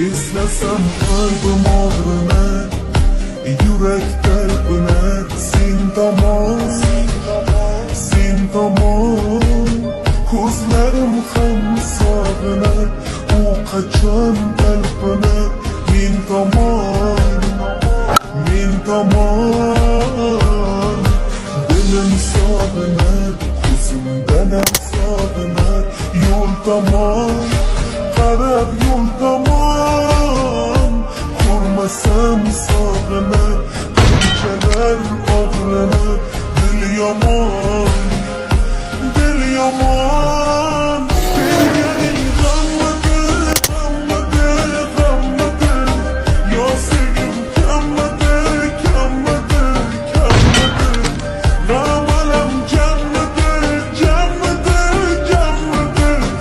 Eslasam kalbim ağrınar, yürek talpinar. Sen tomon, sen tomon, ko'zlarim ham sog'inar. U qachon talpinar, men tomon, men tomon. Dilim sog'inar, ko'zimdan ham sog'inar. Yo'l tomon qarab, yo'l tomon ko'rmasam sog'inar. Qanchalar og'rinar, dil yomon, dil yomon.